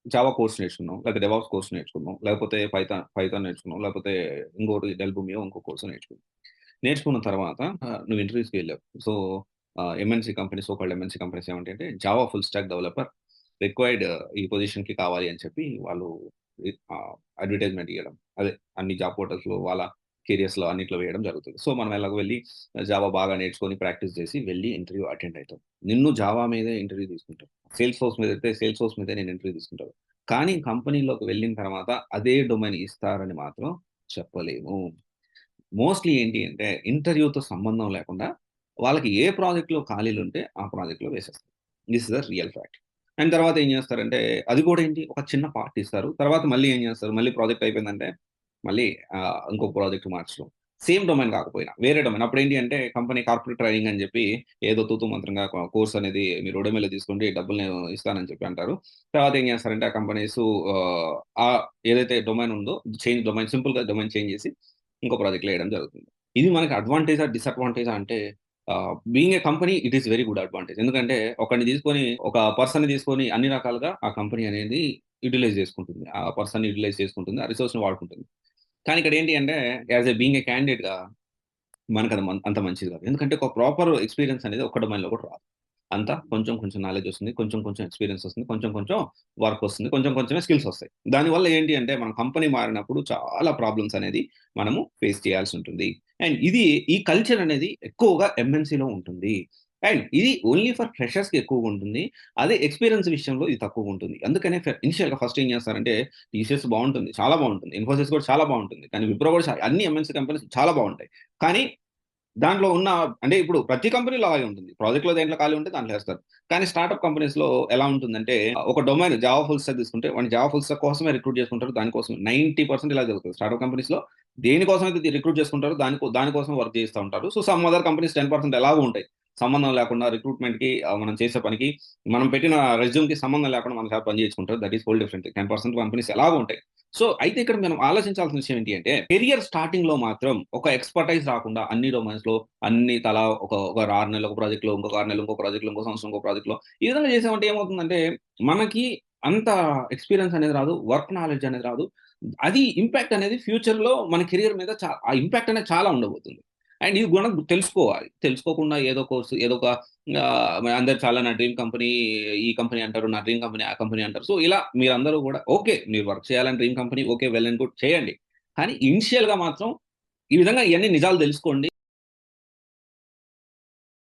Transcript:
Java course నేర్చుకున్నాం. లేకపోతే DevOps course నేర్చుకున్నాం. లేకపోతే పైథాన్ నేర్చుకున్నాం. లేకపోతే ఇంకోటి డెల్ భూమియో ఇంకో కోర్స్ నేర్చుకున్నాం. నేర్చుకున్న తర్వాత నువ్వు ఇంటర్వ్యూస్‌కి వెళ్ళావు. So, MNC companies, so called MNC companies ఏమంటాయంటే Java full stack developer required ఈ పొజిషన్‌కి కావాలి అని చెప్పి వాళ్ళు అడ్వర్టైజ్‌మెంట్ ఇయ్యడం. అదే అన్ని జాబ్ పోర్టల్స్‌లో వాళ్ళ కెరియర్స్‌లో అన్నిట్లో వేయడం జరుగుతుంది. సో, మనం ఎలాగో వెళ్లి జావా బాగా నేర్చుకొని ప్రాక్టీస్ చేసి వెళ్లి ఇంటర్వ్యూ అటెండ్ అయితాం. నిన్ను జావా మీదే ఇంటర్వ్యూ తీసుకుంటారు. సేల్స్ ఫోర్స్ మీద అయితే సేల్స్ ఫోర్స్ మీదే నేను ఇంటర్వ్యూ తీసుకుంటారు. కానీ కంపెనీలోకి వెళ్ళిన తర్వాత అదే డొమైన్ ఇస్తారని మాత్రం చెప్పలేము. మోస్ట్‌లీ ఏంటి అంటే ఇంటర్వ్యూతో సంబంధం లేకుండా వాళ్ళకి ఏ ప్రాజెక్ట్‌లో ఖాళీలుంటే ఆ ప్రాజెక్ట్‌లో వేసేస్తారు. This is the real fact. And తర్వాత ఏం చేస్తారంటే అది కూడా ఏంటి ఒక చిన్న పార్ట్ ఇస్తారు. తర్వాత మళ్ళీ ఏం చేస్తారు మళ్ళీ ప్రాజెక్ట్ అయిపోయిందంటే మళ్ళీ ఇంకో ప్రాజెక్ట్ మార్చడం. సేమ్ డొమైన్ కాకపోయినా వేరే డొమైన్. అప్పుడేంటి అంటే కంపెనీ కార్పొరేట్ ట్రైనింగ్ అని చెప్పి ఏదో తూతూ మంత్రంగా కోర్స్ అనేది మీరు ఉడెమీలో తీసుకోండి డబ్బులు నేను ఇస్తానని చెప్పి అంటారు. తర్వాత ఏం చేస్తారంటే ఆ కంపెనీసు ఏదైతే డొమైన్ ఉందో డొమైన్ సింపుల్‌గా డొమైన్ చేంజ్ చేసి ఇంకో ప్రాజెక్ట్‌లో ఎయడం జరుగుతుంది. ఇది మనకి అడ్వాంటేజా? డిసడ్వాంటేజా? అంటే being a company it is very good advantage. ఎందుకంటే ఒకడిని తీసుకొని ఒక పర్సన్‌ని తీసుకొని అన్ని రకాలుగా ఆ కంపెనీ అనేది యుటిలైజ్ చేసుకుంటుంది. ఆ పర్సన్‌ని యుటిలైజ్ చేసుకుంటుంది. ఆ రిసోర్స్‌ని వాడుకుంటుంది. కానీ ఇక్కడ ఏంటి అంటే యాస్ ఎ బీయింగ్ ఎ క్యాండిడేట్‌గా మనకది అంత మంచిది కాదు. ఎందుకంటే ఒక ప్రాపర్ ఎక్స్‌పీరియన్స్ అనేది ఒక్క డొమైన్‌లో కూడా రాదు. అంతా కొంచెం కొంచెం నాలెడ్జ్ వస్తుంది. కొంచెం కొంచెం ఎక్స్‌పీరియన్స్ వస్తుంది. కొంచెం కొంచెం వర్క్ వస్తుంది. కొంచెం కొంచెమే స్కిల్స్ వస్తాయి. దానివల్ల ఏంటి అంటే మన కంపెనీ మారినప్పుడు చాలా ప్రాబ్లమ్స్ అనేది మనము ఫేస్ చేయాల్సి ఉంటుంది. అండ్ ఈ కల్చర్ అనేది ఎక్కువగా ఎంఎన్‌సిలో ఉంటుంది. అండ్ ఇది ఓన్లీ ఫర్ ఫ్రెషర్స్‌కి ఎక్కువగా ఉంటుంది. అదే ఎక్స్‌పీరియన్స్ విషయంలో ఇది తక్కువగా ఉంటుంది. అందుకనే ఇనిషియల్‌గా ఫస్ట్ ఏం చేస్తారంటే టీసీఎస్ బావుంటుంది. చాలా బావుంటుంది. ఇన్ఫోసిస్ కూడా చాలా బావుంటుంది. కానీ విప్రో కూడా అన్ని ఎంఎన్‌సి కంపెనీస్ చాలా బావుంటాయి. కానీ దాంట్లో ఉన్న అంటే ఇప్పుడు ప్రతి కంపెనీలో అలాగే ఉంటుంది. ప్రాజెక్ట్‌లో దేంట్లో ఖాళీ ఉంటే దాంట్లో ఏస్తారు. కానీ స్టార్టప్ కంపెనీస్‌లో ఎలా ఉంటుందంటే ఒక డొమైన్ జావా ఫుల్ స్టాక్ తీసుకుంటే వాడిని జావా ఫుల్ స్టాక్ కోసమే రిక్రూట్ చేసుకుంటారు. దానికోసం 90% ఇలా జరుగుతది. స్టార్టప్ కంపెనీస్‌లో దేనికోసం అయితే రిక్రూట్ చేసుకుంటారో దానికోసం వర్క్ చేస్తా ఉంటారు. సో, సమ్ అదర్ కంపెనీస్ 10% ఎలాగో ఉంటాయి. సంబంధం లేకుండా రిక్రూట్‌మెంట్‌కి మనం చేసే పనికి మనం పెట్టిన రెజ్యూమ్‌కి సంబంధం లేకుండా మన చేత పని చేయించుకుంటారు. That is whole different. 10% companies ఎలాగో ఉంటాయి. సో, అయితే ఇక్కడ మనం ఆలోచించాల్సిన విషయం ఏంటి అంటే, కెరియర్ స్టార్టింగ్‌లో మాత్రం ఒక ఎక్స్‌పర్టైజ్ రాకుండా అన్ని డొమైన్స్‌లో అన్ని తలా ఒక 6 నెలలు ఒక ప్రాజెక్ట్‌లో, ఇంకొక 6 నెలలు ఇంకో ప్రాజెక్ట్‌లో, ఇంకో సంవత్సరం ఇంకో ప్రాజెక్ట్‌లో ఈ విధంగా చేసామంటే ఏమవుతుందంటే, మనకి అంత ఎక్స్‌పీరియన్స్ అనేది రాదు. వర్క్ నాలెడ్జ్ అనేది రాదు. అది ఇంపాక్ట్ అనేది ఫ్యూచర్‌లో మన కెరియర్ మీద ఆ ఇంపాక్ట్ అనేది చాలా ఉండబోతుంది. అండ్ ఇది మనం తెలుసుకోవాలి. తెలుసుకోకుండా ఏదో కోర్స్ ఏదో ఒక అందరు చాలా నా డ్రీమ్ కంపెనీ ఈ కంపెనీ అంటారు. నా డ్రీమ్ కంపెనీ ఆ కంపెనీ అంటారు. సో, ఇలా మీరందరూ గూడా ఓకే. మీరు వర్క్ చేయాలని dream company okay. Well and good చేయండి. కానీ ఇనిషియల్‌గా మాత్రం ఈ విధంగా ఇయన్నీ నిజాలు తెలుసుకోండి.